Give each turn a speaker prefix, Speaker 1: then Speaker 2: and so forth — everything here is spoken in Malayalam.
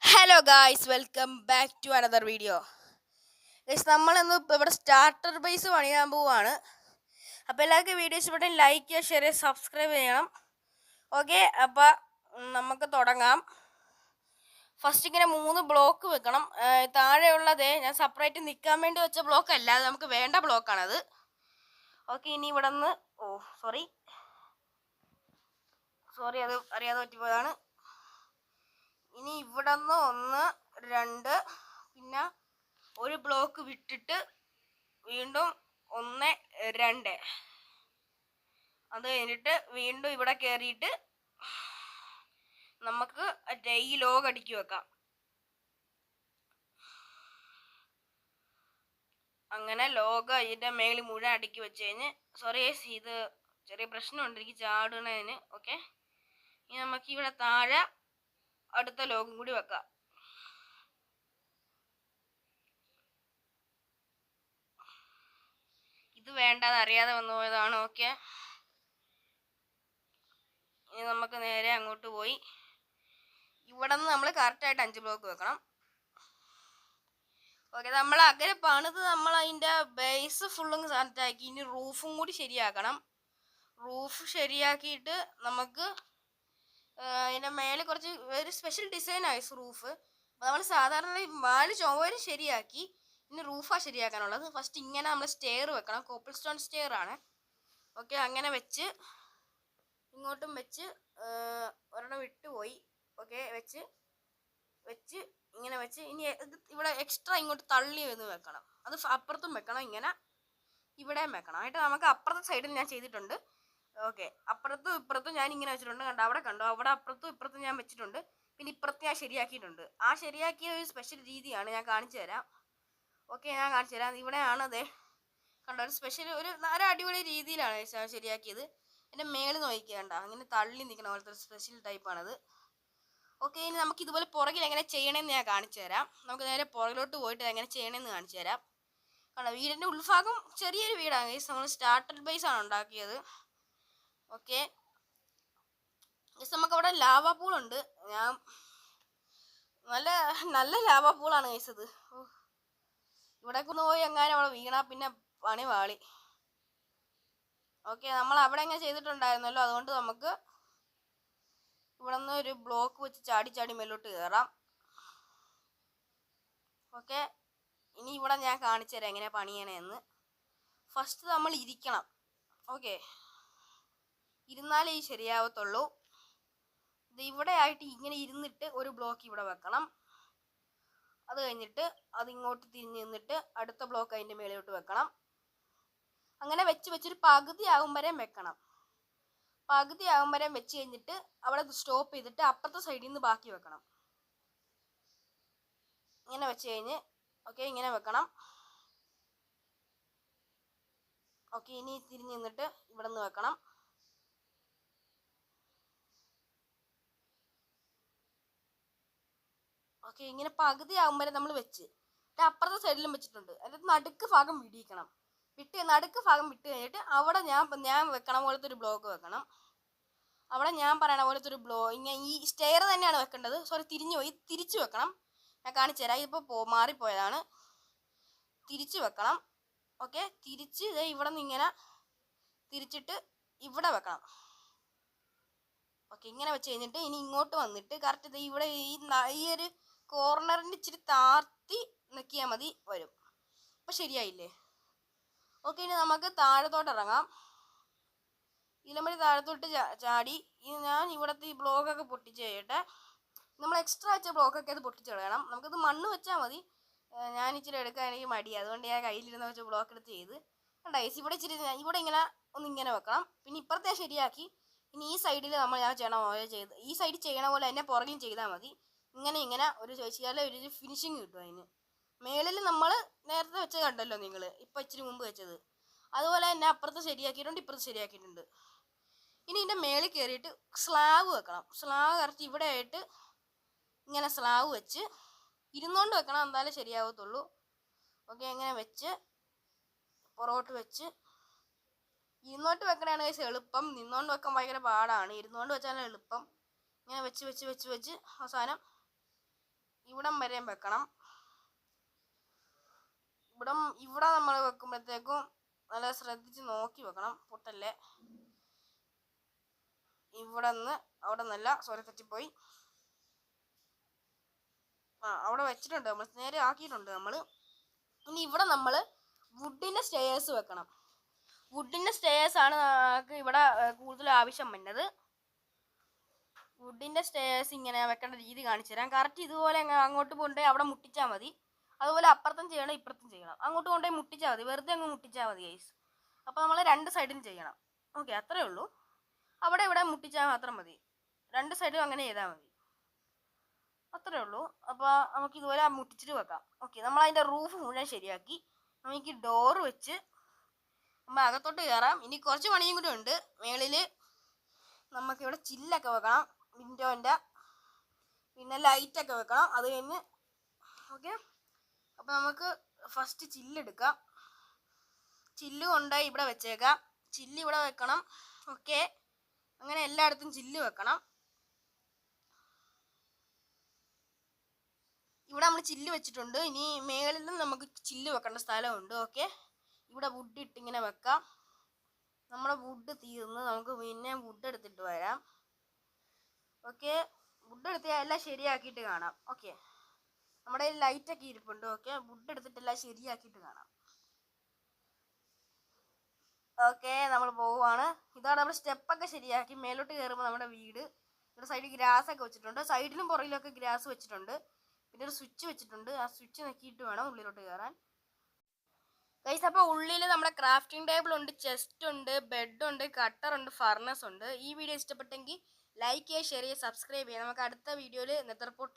Speaker 1: Hello guys, welcome back to another video. Guys, നമ്മളിന്ന് ഇവിടെ സ്റ്റാർട്ടർ ബേസ് പണിയാൻ പോവാണ്. അപ്പോൾ എല്ലാവർക്കും വീഡിയോ ഇഷ്ടപ്പെട്ടെങ്കിൽ ലൈക്ക് ചെയ്യുക, ഷെയർ ചെയ്യുക, സബ്സ്ക്രൈബ് ചെയ്യണം. ഓക്കെ, അപ്പോൾ നമുക്ക് തുടങ്ങാം. ഫസ്റ്റ് ഇങ്ങനെ 3 ബ്ലോക്ക് വെക്കണം. താഴെയുള്ളത് ഞാൻ സെപ്പറേറ്റ് നിൽക്കാൻ വേണ്ടി വെച്ച ബ്ലോക്ക് അല്ല, അത് നമുക്ക് വേണ്ട ബ്ലോക്കാണത്. ഓക്കെ, ഇനി ഇവിടെ നിന്ന് സോറി അത് അറിയാതെ പറ്റിപ്പോയതാണ്. ഇനി ഇവിടെ നിന്ന് 1 2 പിന്നെ ഒരു ബ്ലോക്ക് വിട്ടിട്ട് വീണ്ടും 1 2 അത് കഴിഞ്ഞിട്ട് വീണ്ടും ഇവിടെ കയറിയിട്ട് നമുക്ക് ഈ ലോഗ് അടുക്കി വെക്കാം. അങ്ങനെ ലോഗ് അതിൻ്റെ മേളിൽ മുഴുവൻ അടുക്കി വെച്ച് കഴിഞ്ഞ് ഇത് ചെറിയ പ്രശ്നമുണ്ട് എനിക്ക് ചാടുന്നതിന്. ഓക്കെ, ഇനി നമുക്ക് ഇവിടെ താഴെ അടുത്ത ലോഗും കൂടി വെക്കാം. ഇത് വേണ്ടത് അറിയാതെ വന്നു പോയതാണ്. ഓക്കെ, ഇനി നമുക്ക് നേരെ അങ്ങോട്ട് പോയി ഇവിടെ നിന്ന് നമ്മൾ കറക്റ്റായിട്ട് 5 ബ്ലോക്ക് വെക്കണം. ഓക്കെ, നമ്മൾ അങ്ങനെ പണിത് നമ്മൾ അതിൻ്റെ ബേസ് ഫുള്ളും സെറ്റാക്കി. ഇനി റൂഫും കൂടി ശരിയാക്കണം. റൂഫ് ശരിയാക്കിയിട്ട് നമുക്ക് അതിൻ്റെ മേലെ കുറച്ച് ഒരു സ്പെഷ്യൽ ഡിസൈനായി റൂഫ്. അപ്പോൾ നമ്മൾ സാധാരണ 4 ചുവരും ശരിയാക്കി. ഇനി റൂഫാണ് ശരിയാക്കാനുള്ളത്. ഫസ്റ്റ് ഇങ്ങനെ നമ്മൾ സ്റ്റെയർ വെക്കണം. കോപ്പിൾ സ്റ്റോൺ സ്റ്റെയർ ആണ്. ഓക്കെ, അങ്ങനെ വെച്ച് ഇങ്ങോട്ടും വെച്ച് ഒരെണ്ണം വിട്ടുപോയി. ഓക്കെ, വെച്ച് ഇങ്ങനെ വെച്ച് ഇനി ഇവിടെ എക്സ്ട്രാ ഇങ്ങോട്ട് തള്ളി വന്ന് വെക്കണം. അത് അപ്പുറത്തും വെക്കണം, ഇങ്ങനെ ഇവിടെയും വെക്കണം. ആയിട്ട് നമുക്ക് അപ്പുറത്തെ സൈഡിൽ ഞാൻ ചെയ്തിട്ടുണ്ട്. ഓക്കെ, അപ്പുറത്തും ഇപ്പുറത്തും ഞാൻ ഇങ്ങനെ വെച്ചിട്ടുണ്ട്. കണ്ടോ, അവിടെ കണ്ടോ, അവിടെ അപ്പുറത്തും ഇപ്പുറത്തും ഞാൻ വെച്ചിട്ടുണ്ട്. പിന്നെ ഇപ്പുറത്ത് ഞാൻ ശരിയാക്കിയിട്ടുണ്ട്. ആ ശരിയാക്കിയ ഒരു സ്പെഷ്യൽ രീതിയാണ് ഞാൻ കാണിച്ചു തരാം. ഓക്കെ, ഞാൻ കാണിച്ചു തരാം. ഇവിടെയാണ് അതെ കണ്ടോ, ഒരു സ്പെഷ്യൽ ഒരു അടിപൊളി രീതിയിലാണ് ശരിയാക്കിയത്. എൻ്റെ മേളിൽ നോക്കിക്കേണ്ട, അങ്ങനെ തള്ളി നിൽക്കണ പോലത്തെ ഒരു സ്പെഷ്യൽ ടൈപ്പാണത്. ഓക്കെ, ഇനി നമുക്ക് ഇതുപോലെ പുറകിൽ എങ്ങനെ ചെയ്യണമെന്ന് ഞാൻ കാണിച്ചു തരാം. നമുക്ക് നേരെ പുറകിലോട്ട് പോയിട്ട് എങ്ങനെ ചെയ്യണമെന്ന് കാണിച്ചു തരാം. കണ്ടോ, വീടിൻ്റെ ഉൾഭാഗം ചെറിയൊരു വീടാണ് ഗൈസ്. നമ്മൾ സ്റ്റാർട്ടർ ബേസ് ആണ് ഉണ്ടാക്കിയത്. ഓക്കെ ഗൈസ്, നമുക്കവിടെ ലാവ പൂളുണ്ട്. ഞാൻ നല്ല ലാവ പൂളാണ് ഗൈസ് ഇത്. ഇവിടെ ഒന്ന് പോയി എങ്ങാനും അവിടെ വീണാ പിന്നെ പണി വാളി. ഓക്കെ, നമ്മൾ അവിടെ എങ്ങനെ ചെയ്തിട്ടുണ്ടായിരുന്നല്ലോ, അതുകൊണ്ട് നമുക്ക് ഇവിടെ നിന്ന് ഒരു ബ്ലോക്ക് വെച്ച് ചാടി മേലോട്ട് കയറാം. ഓക്കെ, ഇനി ഇവിടെ ഞാൻ കാണിച്ചു തരാം എങ്ങനെ പണിയണേന്ന്. ഫസ്റ്റ് നമ്മൾ ഇരിക്കണം. ഓക്കെ, ഇരുന്നാലേ ഈ ശരിയാവത്തുള്ളൂ. ഇത് ഇവിടെ ആയിട്ട് ഇങ്ങനെ ഇരുന്നിട്ട് ഒരു ബ്ലോക്ക് ഇവിടെ വെക്കണം. അത് കഴിഞ്ഞിട്ട് അതിങ്ങോട്ട് തിരിഞ്ഞ് നിന്നിട്ട് അടുത്ത ബ്ലോക്ക് അതിൻ്റെ മേലോട്ട് വെക്കണം. അങ്ങനെ വെച്ചൊരു പകുതി ആകും വരെ വെക്കണം. പകുതി ആകും വരെ വെച്ച് കഴിഞ്ഞിട്ട് അവിടെ സ്റ്റോപ്പ് ചെയ്തിട്ട് അപ്പുറത്തെ സൈഡിൽ നിന്ന് ബാക്കി വെക്കണം. ഇങ്ങനെ വെച്ച് കഴിഞ്ഞ് ഓക്കെ, ഇങ്ങനെ വെക്കണം. ഓക്കെ, ഇനി തിരിഞ്ഞ് നിന്നിട്ട് ഇവിടെ നിന്ന് വെക്കണം. ഓക്കെ, ഇങ്ങനെ പകുതി ആകുമ്പോൾ നമ്മൾ വെച്ച് അപ്പുറത്തെ സൈഡിലും വെച്ചിട്ടുണ്ട്. അതിൻ്റെ നടുക്ക് ഭാഗം വിടിയിക്കണം. നടുക്ക് ഭാഗം വിട്ട് കഴിഞ്ഞിട്ട് അവിടെ ഞാൻ വെക്കണ പോലത്തെ ഒരു ബ്ലോക്ക് വെക്കണം. അവിടെ ഞാൻ പറയണ പോലത്തെ ഒരു ഇങ്ങനെ ഈ സ്റ്റെയർ തന്നെയാണ് വെക്കേണ്ടത്. തിരിച്ചു വെക്കണം. ഞാൻ കാണിച്ചു തരാം. ഇതിപ്പോൾ മാറിപ്പോയതാണ്. തിരിച്ചു വെക്കണം. ഓക്കെ, തിരിച്ച് ഇവിടെ നിന്ന് ഇങ്ങനെ തിരിച്ചിട്ട് ഇവിടെ വെക്കണം. ഓക്കെ, ഇങ്ങനെ വെച്ച് കഴിഞ്ഞിട്ട് ഇനി ഇങ്ങോട്ട് വന്നിട്ട് കറക്റ്റ് ഇവിടെ ഈ ഒരു കോർണറിൻ്റെ ഇച്ചിരി താഴ്ത്തി നിൽക്കിയാൽ മതി, വരും. അപ്പം ശരിയായില്ലേ? ഓക്കെ, ഇനി നമുക്ക് താഴത്തോട്ട് ഇറങ്ങാം. ഇതിലമ്പടി താഴത്തോട്ട് ചാടി ഞാൻ ഇവിടുത്തെ ഈ ബ്ലോക്കൊക്കെ പൊട്ടിച്ച് കഴിയട്ടെ. നമ്മൾ എക്സ്ട്രാ വെച്ച ബ്ലോക്കൊക്കെ അത് പൊട്ടിച്ച് കളയണം. നമുക്കിത് മണ്ണ് വെച്ചാൽ മതി. ഞാൻ ഇച്ചിരി എടുക്കാൻ എനിക്ക് മടി, അതുകൊണ്ട് ഞാൻ കയ്യിലിരുന്ന് വെച്ച ബ്ലോക്ക് എടുത്ത് ചെയ്ത് കണ്ടൈസ്. ഇവിടെ ഇങ്ങനെ ഇങ്ങനെ വെക്കണം. പിന്നെ ഇപ്പുറത്തെ ശരിയാക്കി. ഇനി ഈ സൈഡിൽ ഞാൻ ചെയ്യണ പോലെ ചെയ്ത് ഈ സൈഡിൽ ചെയ്യണ പോലെ തന്നെ പുറകിലും ചെയ്താൽ മതി. ഇങ്ങനെ ഒരു ചോദിച്ചാൽ ഒരു ഫിനിഷിങ് കിട്ടും. അതിന് മേളിൽ നമ്മൾ നേരത്തെ വെച്ചത് കണ്ടല്ലോ നിങ്ങൾ, ഇപ്പം ഇച്ചിരി മുമ്പ് വെച്ചത്. അതുപോലെ തന്നെ അപ്പുറത്ത് ശരിയാക്കിയിട്ടുണ്ട്, ഇപ്പുറത്ത് ശരിയാക്കിയിട്ടുണ്ട്. ഇനി ഇതിൻ്റെ മേളിൽ കയറിയിട്ട് സ്ലാബ് വെക്കണം. സ്ലാബ് കറക്റ്റ് ഇവിടെ ആയിട്ട് ഇങ്ങനെ സ്ലാബ് വെച്ച് ഇരുന്നുകൊണ്ട് വെക്കണം, എന്തായാലും ശരിയാവത്തുള്ളൂ. ഓക്കെ, അങ്ങനെ വെച്ച് പുറകോട്ട് വെച്ച് ഇരുന്നോട്ട് വെക്കണതാണ് എളുപ്പം. നിന്നുകൊണ്ട് വെക്കാൻ ഭയങ്കര പാടാണ്. ഇരുന്നുകൊണ്ട് വെച്ചാലാണ് എളുപ്പം. ഇങ്ങനെ വെച്ച് അവസാനം ഇവിടം വരെയും വെക്കണം. ഇവിടെ നമ്മൾ വെക്കുമ്പോഴത്തേക്കും നല്ല ശ്രദ്ധിച്ച് നോക്കി വെക്കണം, പൊട്ടല്ലേ. ഇവിടെ നിന്ന് അവിടെ നിന്നല്ല, സോറി തെറ്റിപ്പോയി. അവിടെ വെച്ചിട്ടുണ്ട്, നമ്മൾ നേരെ ആക്കിയിട്ടുണ്ട് നമ്മൾ. ഇനി ഇവിടെ നമ്മൾ വുഡിൻ്റെ സ്റ്റെയേഴ്സ് വെക്കണം. വുഡിൻ്റെ സ്റ്റെയേഴ്സാണ് നമുക്ക് ഇവിടെ കൂടുതൽ ആവശ്യം വരുന്നത്. വുഡിൻ്റെ സ്റ്റെയേഴ്സ് ഇങ്ങനെ വെക്കേണ്ട രീതി കാണിച്ചു തരാം. കറക്റ്റ് ഇതുപോലെ അങ്ങോട്ട് കൊണ്ടുപോയി അവിടെ മുട്ടിച്ചാൽ മതി. അതുപോലെ അപ്പുറത്തും ചെയ്യണം, ഇപ്പുറത്തും ചെയ്യണം. അങ്ങോട്ട് കൊണ്ടുപോയി മുട്ടിച്ചാൽ മതി, വെറുതെ അങ്ങ് മുട്ടിച്ചാൽ മതി ഗൈസ്. അപ്പോൾ നമ്മൾ രണ്ട് സൈഡിലും ചെയ്യണം. ഓക്കെ, അത്രേ ഉള്ളൂ. അവിടെ ഇവിടെ മുട്ടിച്ചാൽ മാത്രം മതി, രണ്ട് സൈഡും അങ്ങനെ ചെയ്താൽ മതി, അത്രേ ഉള്ളൂ. അപ്പോൾ നമുക്ക് ഇതുപോലെ മുട്ടിച്ചിട്ട് വെക്കാം. ഓക്കെ, നമ്മൾ അതിൻ്റെ റൂഫ് മുഴുവൻ ശരിയാക്കി. നമുക്ക് ഡോറ് വെച്ച് നമ്മൾ അകത്തോട്ട് കയറാം. ഇനി കുറച്ച് പണിയും കൂടി ഉണ്ട്. മേളിൽ നമുക്കിവിടെ ചില്ലൊക്കെ വെക്കണം, വിൻഡോൻ്റെ, പിന്നെ ലൈറ്റൊക്കെ വെക്കണം. അത് കഴിഞ്ഞ് ഓക്കെ, അപ്പോൾ നമുക്ക് ഫസ്റ്റ് ചില്ലെടുക്കാം. ചില്ല് കൊണ്ടുപോയി ഇവിടെ വെച്ചേക്കാം. ചില്ല് ഇവിടെ വെക്കണം. ഓക്കെ, അങ്ങനെ എല്ലായിടത്തും ചില്ല് വെക്കണം. ഇവിടെ നമ്മൾ ചില്ല് വെച്ചിട്ടുണ്ട്. ഇനി മേളിലും നമുക്ക് ചില്ല് വെക്കേണ്ട സ്ഥലമുണ്ട്. ഓക്കെ, ഇവിടെ വുഡ് ഇട്ടിങ്ങനെ വെക്കാം. നമ്മുടെ വുഡ് തീർന്ന് നമുക്ക് പിന്നെ വുഡ് എടുത്തിട്ട് വരാം. ഓക്കെ, വുഡ് എടുത്ത് എല്ലാം ശരിയാക്കിയിട്ട് കാണാം. ഓക്കെ, നമ്മുടെ ലൈറ്റൊക്കെ ഇരിപ്പുണ്ട്. ഓക്കെ, വുഡ് എടുത്തിട്ടെല്ലാം ശരിയാക്കിയിട്ട് കാണാം. ഓക്കെ, നമ്മൾ പോവുകയാണ്. ഇതാണ് നമ്മൾ സ്റ്റെപ്പൊക്കെ ശരിയാക്കി മേലോട്ട് കയറുമ്പോൾ നമ്മുടെ വീട്. ഇവിടെ സൈഡിൽ ഗ്രാസ് ഒക്കെ വെച്ചിട്ടുണ്ട്, സൈഡിലും പുറകിലൊക്കെ ഗ്രാസ് വെച്ചിട്ടുണ്ട്. പിന്നെ ഒരു സ്വിച്ച് വെച്ചിട്ടുണ്ട്, ആ സ്വിച്ച് നോക്കിയിട്ട് വേണം ഉള്ളിലോട്ട് കയറാൻ. ഗൈസ്, അപ്പോൾ ഉള്ളിൽ നമ്മുടെ ക്രാഫ്റ്റിംഗ് ടേബിൾ ഉണ്ട്, ചെസ്റ്റ് ഉണ്ട്, ബെഡ് ഉണ്ട്, കട്ടർ ഉണ്ട്, ഫർണസ് ഉണ്ട്. ഈ വീഡിയോ ഇഷ്ടപ്പെട്ടെങ്കിൽ ലൈക്ക് ചെയ്യുക, ഷെയർ ചെയ്യുക, സബ്സ്ക്രൈബ് ചെയ്യുക. നമുക്ക് അടുത്ത വീഡിയോയിൽ നെതർ പോർട്ട്